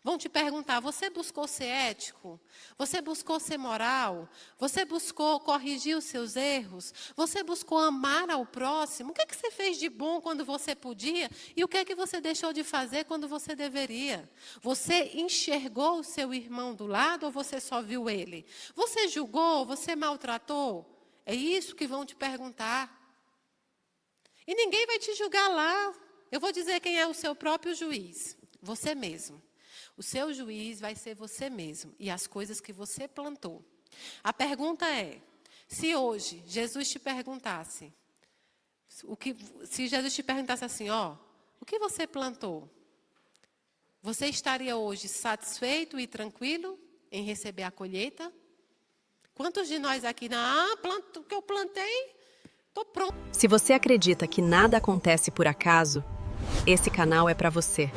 Vão te perguntar, você buscou ser ético? Você buscou ser moral? Você buscou corrigir os seus erros? Você buscou amar ao próximo? O que é que você fez de bom quando você podia? E o que é que você deixou de fazer quando você deveria? Você enxergou o seu irmão do lado ou você só viu ele? Você julgou? Você maltratou? É isso que vão te perguntar. E ninguém vai te julgar lá. Eu vou dizer quem é o seu próprio juiz. Você mesmo. O seu juiz vai ser você mesmo e as coisas que você plantou. A pergunta é, se hoje Jesus te perguntasse, se Jesus te perguntasse assim, o que você plantou? Você estaria hoje satisfeito e tranquilo em receber a colheita? Quantos de nós aqui, o que eu plantei, estou pronto. Se você acredita que nada acontece por acaso, esse canal é para você.